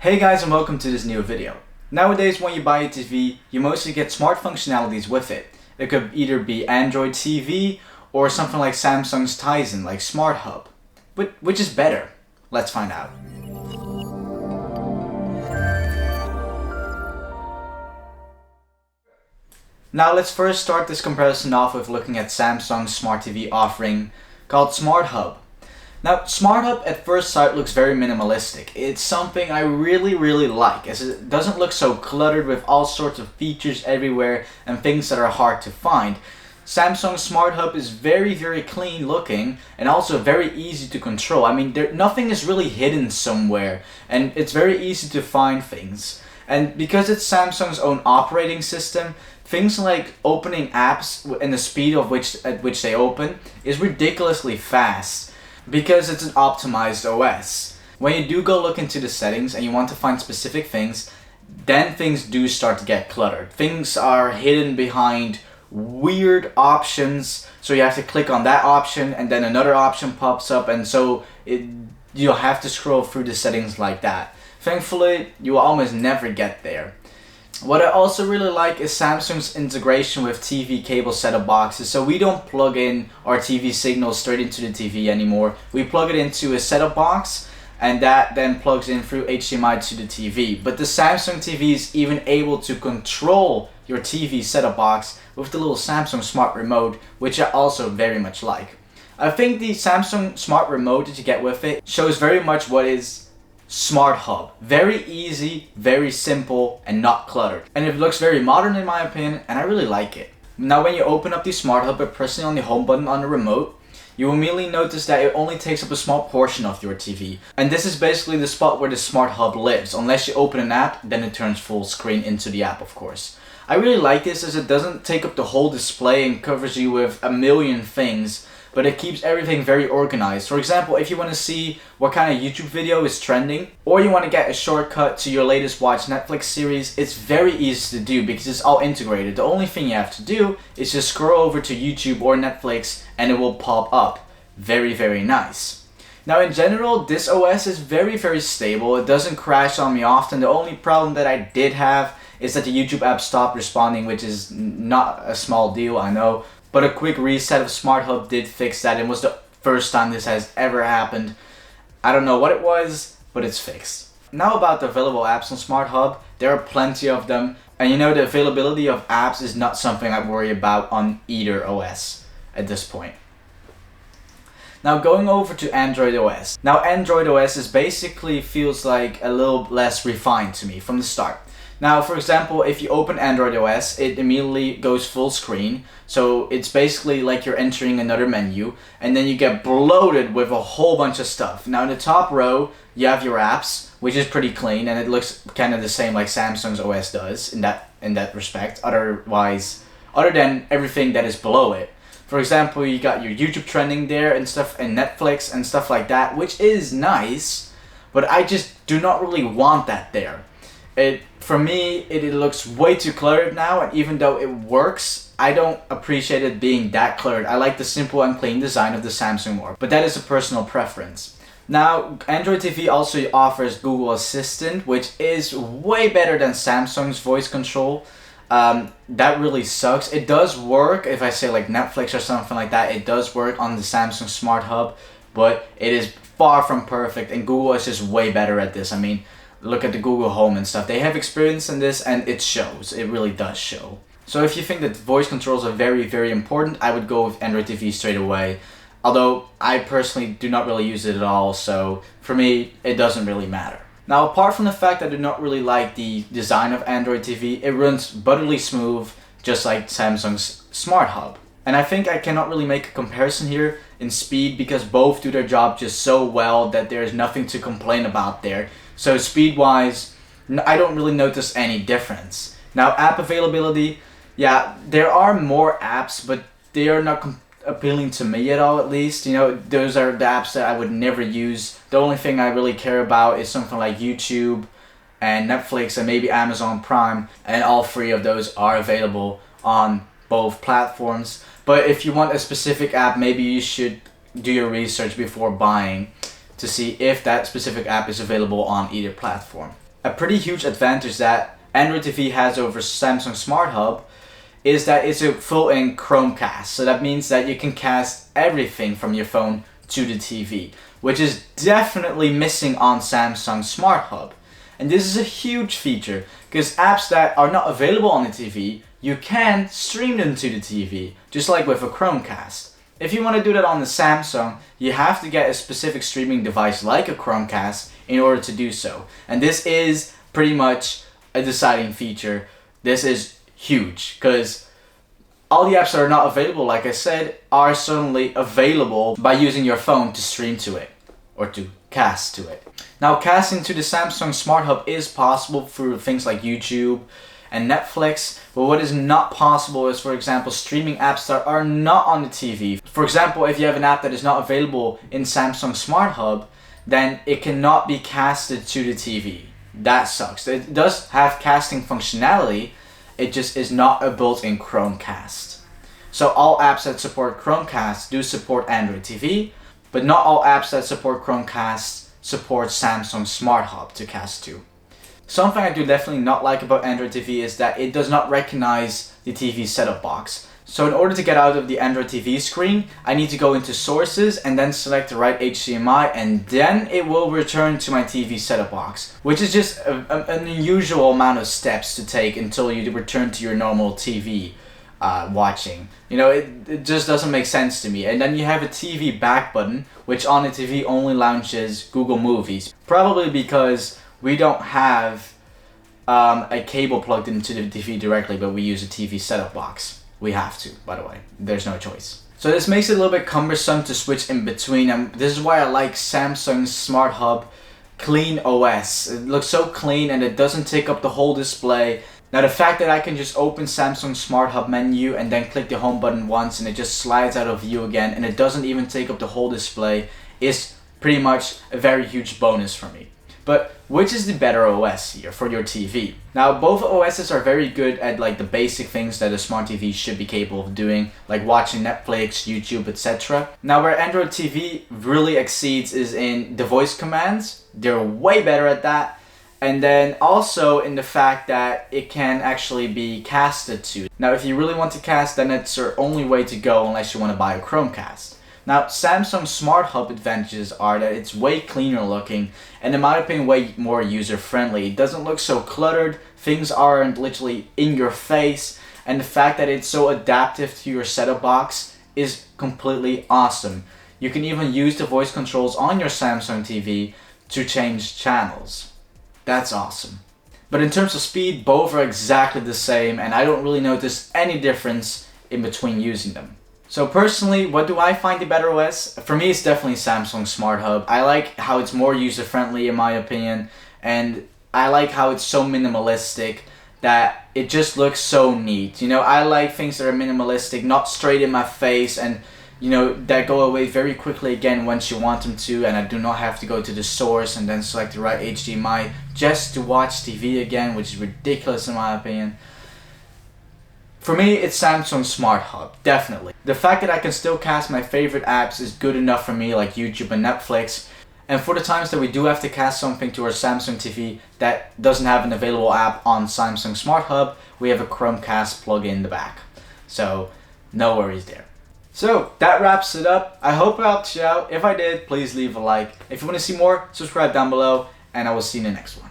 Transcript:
Hey guys, and welcome to this new video. Nowadays when you buy a TV, you mostly get smart functionalities with it. It could either be Android TV or something like Samsung's Tizen, like Smart Hub. Which is better? Let's find out. Now let's first start this comparison off with looking at Samsung's Smart TV offering called Smart Hub. Now, Smart Hub at first sight looks very minimalistic. It's something I really like, as it doesn't look so cluttered with all sorts of features everywhere and things that are hard to find. Samsung's Smart Hub is very clean looking and also very easy to control. I mean, nothing is really hidden somewhere and it's very easy to find things. And because it's Samsung's own operating system, things like opening apps and the speed at which they open is ridiculously fast. Because it's an optimized OS. When you do go look into the settings and you want to find specific things, then things do start to get cluttered. Things are hidden behind weird options, so you have to click on that option and then another option pops up, and so you'll have to scroll through the settings like that. Thankfully, you will almost never get there. What I also really like is Samsung's integration with TV cable set-top boxes, so we don't plug in our TV signal straight into the TV anymore. We plug it into a set-top box and that then plugs in through HDMI to the TV. But the Samsung TV is even able to control your TV set-top box with the little Samsung Smart Remote, which I also very much like. I think the Samsung Smart Remote that you get with it shows very much what is Smart Hub. Very easy, very simple, and not cluttered. And it looks very modern in my opinion, and I really like it. Now when you open up the Smart Hub by pressing on the home button on the remote, you will immediately notice that it only takes up a small portion of your TV. And this is basically the spot where the Smart Hub lives. Unless you open an app, then it turns full screen into the app, of course. I really like this as it doesn't take up the whole display and covers you with a million things, but it keeps everything very organized. For example, if you want to see what kind of YouTube video is trending, or you want to get a shortcut to your latest watched Netflix series, it's very easy to do because it's all integrated. The only thing you have to do is just scroll over to YouTube or Netflix and it will pop up. Very nice. Now in general, this OS is very stable. It doesn't crash on me often. The only problem that I did have is that the YouTube app stopped responding, which is not a small deal, I know. But a quick reset of Smart Hub did fix that, and was the first time this has ever happened. I don't know what it was, but it's fixed. Now about the available apps on Smart Hub, there are plenty of them. And you know, the availability of apps is not something I worry about on either OS at this point. Now going over to Android OS. Now Android OS is basically feels like a little less refined to me from the start. Now, for example, if you open Android OS, it immediately goes full screen. So it's basically like you're entering another menu, and then you get bloated with a whole bunch of stuff. Now in the top row, you have your apps, which is pretty clean, and it looks kind of the same like Samsung's OS does in that respect. Other than everything that is below it. For example, you got your YouTube trending there and stuff, and Netflix and stuff like that, which is nice, but I just do not really want that there. For me, it looks way too cluttered now, and even though it works, I don't appreciate it being that cluttered. I like the simple and clean design of the Samsung more, but that is a personal preference. Now, Android TV also offers Google Assistant, which is way better than Samsung's voice control. That really sucks. It does work, if I say like Netflix or something like that, it does work on the Samsung Smart Hub, but it is far from perfect, and Google is just way better at this. I mean, look at the Google Home and stuff. They have experience in this and it shows. It really does show. So if you think that voice controls are very important, I would go with Android TV straight away. Although I personally do not really use it at all, so for me, it doesn't really matter. Now, apart from the fact that I do not really like the design of Android TV, it runs butterly smooth, just like Samsung's Smart Hub. And I think I cannot really make a comparison here in speed because both do their job just so well that there's nothing to complain about there. So speed-wise, I don't really notice any difference. Now app availability, yeah, there are more apps, but they are not appealing to me at all, at least. You know, those are the apps that I would never use. The only thing I really care about is something like YouTube and Netflix and maybe Amazon Prime, and all three of those are available on both platforms. But if you want a specific app, maybe you should do your research before buying to see if that specific app is available on either platform. A pretty huge advantage that Android TV has over Samsung Smart Hub is that it's a full-in Chromecast. So that means that you can cast everything from your phone to the TV, which is definitely missing on Samsung Smart Hub. And this is a huge feature because apps that are not available on the TV, you can stream them to the TV, just like with a Chromecast. If you want to do that on the Samsung, you have to get a specific streaming device like a Chromecast in order to do so. And this is pretty much a deciding feature. This is huge because all the apps that are not available, like I said, are suddenly available by using your phone to stream to it or to cast to it. Now, casting to the Samsung Smart Hub is possible through things like YouTube and Netflix, but what is not possible is, for example, streaming apps that are not on the TV. For example, if you have an app that is not available in Samsung Smart Hub, then it cannot be casted to the TV. That sucks. It does have casting functionality, it just is not a built-in Chromecast. So all apps that support Chromecast do support Android TV, but not all apps that support Chromecast support Samsung Smart Hub to cast to. Something I do definitely not like about Android TV is that it does not recognize the TV setup box. So in order to get out of the Android TV screen, I need to go into sources and then select the right HDMI, and then it will return to my TV setup box, which is just an unusual amount of steps to take until you return to your normal TV watching. You know, it just doesn't make sense to me. And then you have a TV back button, which on the TV only launches Google Movies, probably because we don't have a cable plugged into the TV directly, but we use a TV setup box. We have to, by the way. There's no choice. So this makes it a little bit cumbersome to switch in between, and this is why I like Samsung's Smart Hub Clean OS. It looks so clean and it doesn't take up the whole display. Now the fact that I can just open Samsung Smart Hub menu and then click the home button once and it just slides out of view again and it doesn't even take up the whole display is pretty much a very huge bonus for me. But which is the better OS here for your TV? Now both OSs are very good at like the basic things that a smart TV should be capable of doing, like watching Netflix, YouTube, etc. Now where Android TV really exceeds is in the voice commands. They're way better at that. And then also in the fact that it can actually be casted to. Now if you really want to cast, then it's your only way to go unless you want to buy a Chromecast. Now Samsung Smart Hub advantages are that it's way cleaner looking and in my opinion way more user friendly. It doesn't look so cluttered, things aren't literally in your face, and the fact that it's so adaptive to your setup box is completely awesome. You can even use the voice controls on your Samsung TV to change channels. That's awesome. But in terms of speed, both are exactly the same and I don't really notice any difference in between using them. So personally, what do I find the better OS? For me, it's definitely Samsung Smart Hub. I like how it's more user-friendly in my opinion, and I like how it's so minimalistic that it just looks so neat. You know, I like things that are minimalistic, not straight in my face, and you know, that go away very quickly again once you want them to, and I do not have to go to the source and then select the right HDMI just to watch TV again, which is ridiculous in my opinion. For me, it's Samsung Smart Hub, definitely. The fact that I can still cast my favorite apps is good enough for me, like YouTube and Netflix. And for the times that we do have to cast something to our Samsung TV that doesn't have an available app on Samsung Smart Hub, we have a Chromecast plug in the back. So, no worries there. So, that wraps it up. I hope I helped you out. If I did, please leave a like. If you want to see more, subscribe down below, and I will see you in the next one.